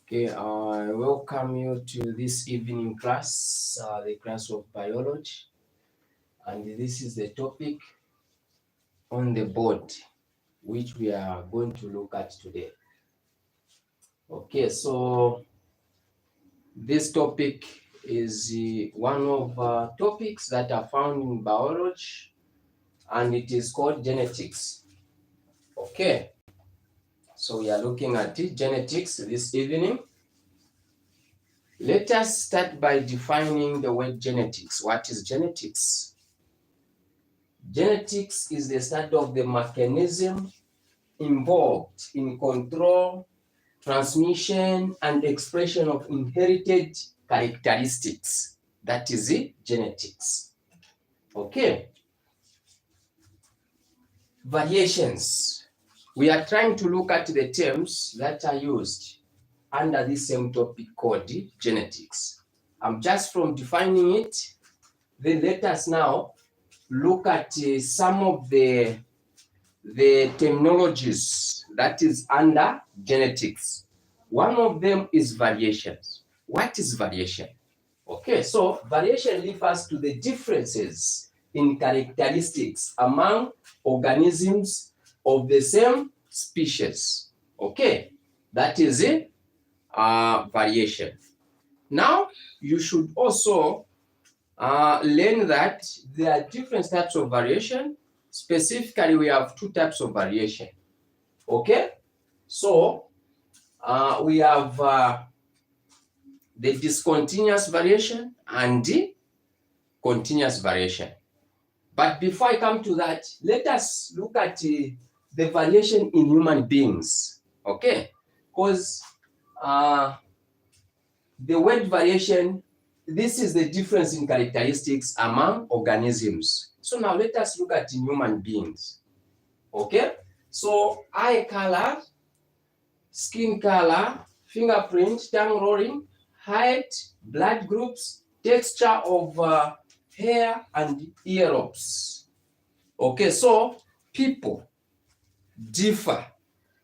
Okay, I welcome you to this evening class, the class of biology, and this is the topic on the board which we are going to look at today. Okay, so this topic is one of topics that are found in biology, and it is called genetics. Okay, so we are looking at genetics this evening. Let us start by defining the word genetics. What is genetics? Genetics is the study of the mechanism involved in control, transmission, and expression of inherited characteristics. That is it, genetics. Okay. Variations. We are trying to look at the terms that are used under this same topic called genetics. I'm just from defining it. Then let us now look at some of the terminologies that is under genetics. One of them is variations. What is variation? Okay, so variation refers to the differences in characteristics among organisms of the same species. Okay, that is it, variation. Now, you should also learn that there are different types of variation. Specifically, we have two types of variation. Okay, so we have the discontinuous variation and the continuous variation. But before I come to that, let us look at the variation in human beings. Okay, because the word variation, this is the difference in characteristics among organisms. So now let us look at human beings. Okay, so eye color, skin color, fingerprint, tongue rolling, height, blood groups, texture of hair, and ear lobes. Okay, so people differ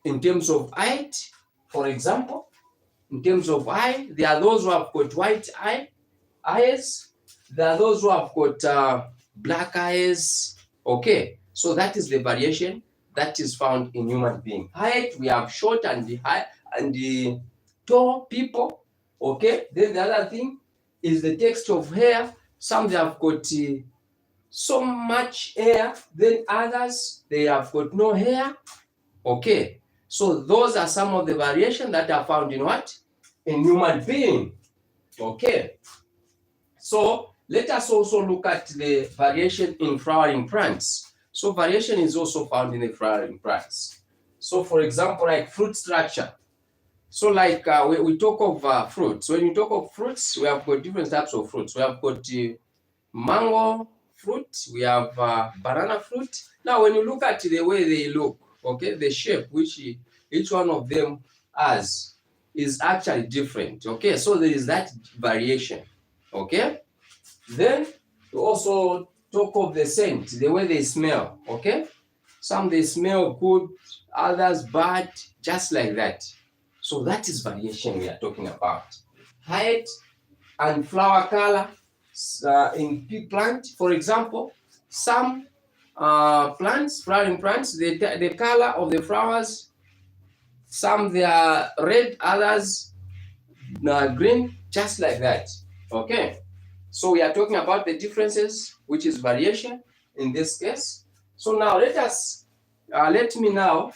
in terms of height. For example, in terms of eye, there are those who have got white eyes. There are those who have got black eyes. Okay, so that is the variation that is found in human being. Height, we have short and the high and the tall people. Okay, then the other thing is the texture of hair. Some they have got so much hair, then others they have got no hair. Okay, so those are some of the variation that are found in what? In human being. Okay, so let us also look at the variation in flowering plants. So variation is also found in the flowering plants. So for example, like fruit structure. So like we talk of fruits. When you talk of fruits, we have got different types of fruits. We have got mango fruit, we have banana fruit. Now when you look at the way they look, okay, the shape which each one of them has is actually different. Okay, so there is that variation. Okay, then we also talk of the scent, the way they smell. Okay, some they smell good, others bad, just like that. So that is variation we are talking about. Height and flower color in pea plant, for example, some plants, flowering plants, the color of the flowers, some they are red, others green, just like that. Okay, so we are talking about the differences, which is variation in this case. So now let me now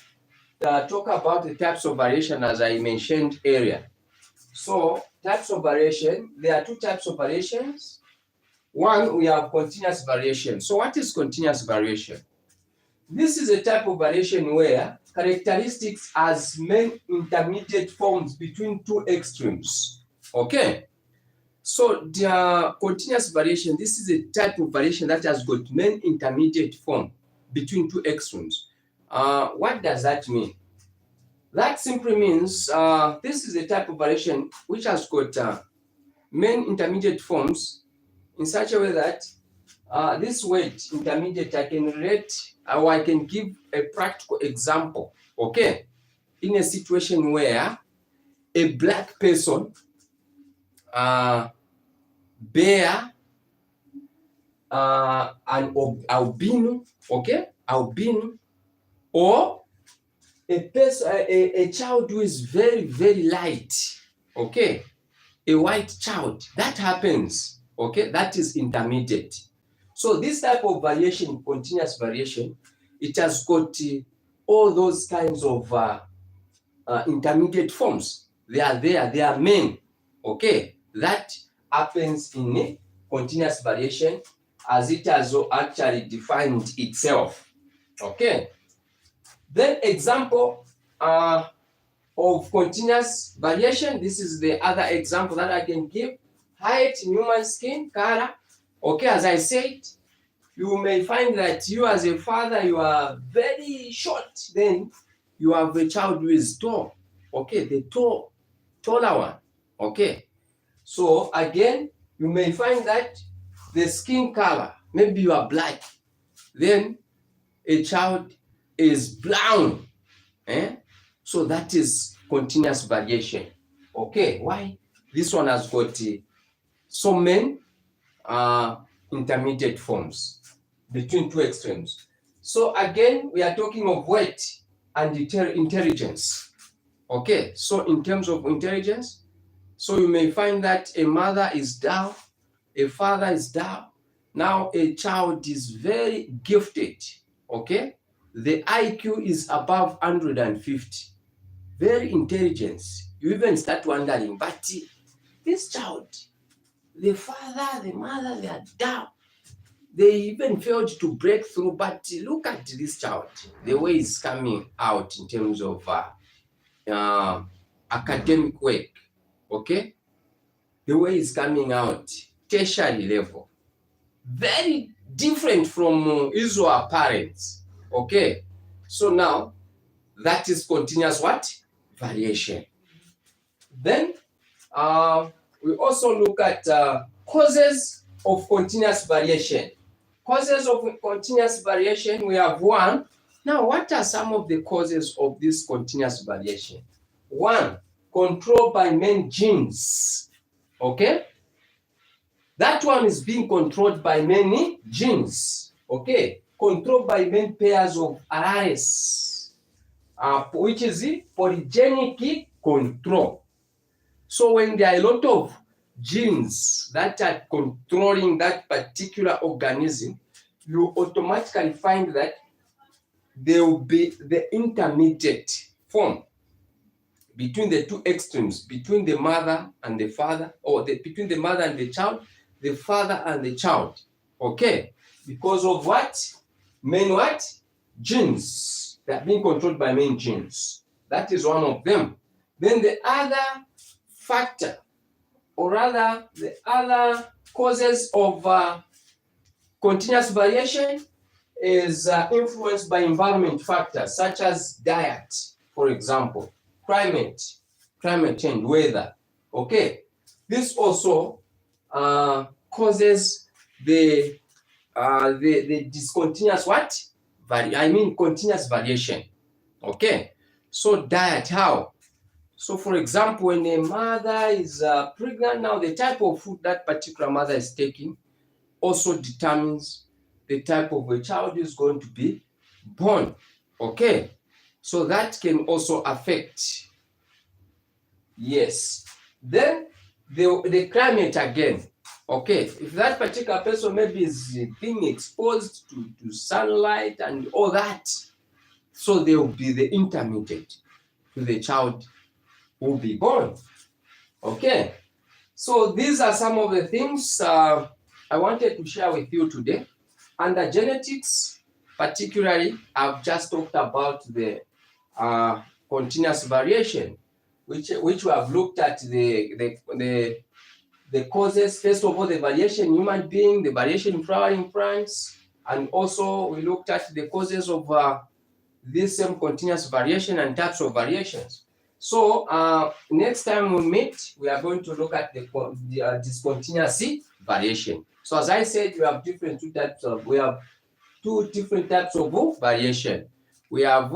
talk about the types of variation as I mentioned earlier. So types of variation, there are two types of variations. One, we have continuous variation. So what is continuous variation? This is a type of variation where characteristics as main intermediate forms between two extremes. Okay, so the continuous variation, this is a type of variation that has got main intermediate form between two extremes. What does that mean? That simply means this is a type of variation which has got main intermediate forms in such a way that this word intermediate, I can relate or I can give a practical example, okay, in a situation where a black person, bear, an albino, okay, albino, or a person, a child who is very, very light, okay, a white child. That happens, okay, that is intermediate. So this type of variation, continuous variation, it has got all those kinds of intermediate forms. They are there, they are main, okay. That happens in a continuous variation as it has actually defined itself, okay. Then example of continuous variation, this is the other example that I can give. Height in human skin color, okay. As I said, you may find that you as a father, you are very short, then you have a child who is tall, okay, the taller one, okay. So again, you may find that the skin color, maybe you are black, then a child is brown, so that is continuous variation, okay. Why? This one has got so many intermediate forms between two extremes. So again, we are talking of weight and intelligence, okay. So in terms of intelligence, so you may find that a mother is down, a father is down. Now a child is very gifted, okay. The IQ is above 150, very intelligent. You even start wondering, but this child, the father, the mother, they are down. They even failed to break through, but look at this child, the way he's coming out in terms of academic work, okay? The way he's coming out, tertiary level, very different from his or her parents, okay? So now, that is continuous what? Variation. Then, we also look at causes of continuous variation. Causes of continuous variation, we have one. Now, what are some of the causes of this continuous variation? One, control by main genes, okay? That one is being controlled by many genes, okay? Controlled by main pairs of alleles, which is the polygenic control. So when there are a lot of genes that are controlling that particular organism, you automatically find that there will be the intermediate form between the two extremes, between the mother and the father, or between the mother and the child, the father and the child, okay? Because of what? Main what? Genes. They are being controlled by main genes. That is one of them. Then the other factor, or rather the other causes of continuous variation is influenced by environment factors such as diet, for example, climate change, weather, okay. This also causes the discontinuous what? Continuous variation, okay. So diet, how? So for example, when a mother is pregnant, now the type of food that particular mother is taking also determines the type of a child who is going to be born, okay. So that can also affect, yes. Then the climate again, okay. If that particular person maybe is being exposed to sunlight and all that, so there will be the intermediate to the child will be born, okay. So these are some of the things I wanted to share with you today. Under genetics, particularly, I've just talked about the continuous variation, which we have looked at the causes. First of all, the variation in human being, the variation in flowering plants, and also we looked at the causes of this same continuous variation and types of variations. So next time we meet, we are going to look at the discontinuous variation. So as I said, we have two different types of variation. We have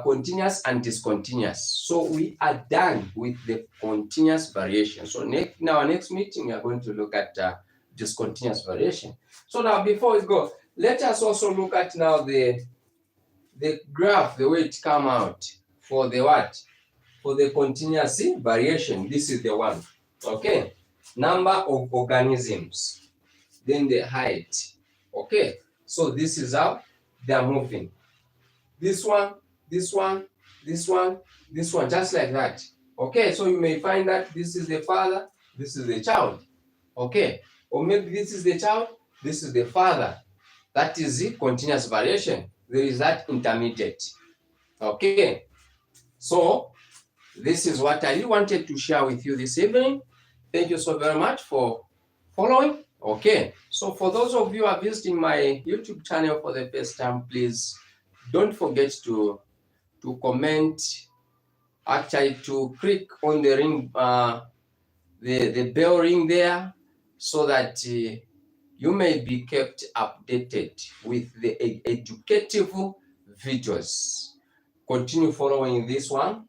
continuous and discontinuous. So we are done with the continuous variation. So in our next meeting, we are going to look at discontinuous variation. So now before we go, let us also look at now the graph, the way it come out for the what? For the continuous variation. This is the one. Okay. Number of organisms, then the height. Okay. So this is how they are moving. This one, this one, this one, this one, just like that. Okay, so you may find that this is the father, this is the child. Okay, or maybe this is the child, this is the father. That is the continuous variation. There is that intermediate. Okay, so this is what I really wanted to share with you this evening. Thank you so very much for following. Okay, so for those of you who are visiting my YouTube channel for the first time, please don't forget to comment, actually to click on the ring, the bell ring there, so that you may be kept updated with the educative videos. Continue following this one.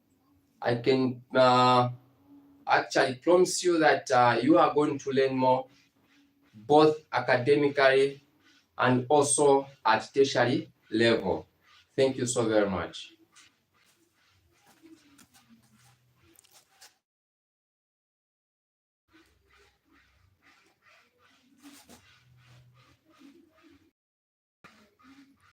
I can actually promise you that you are going to learn more, both academically and also at tertiary level. Thank you so very much.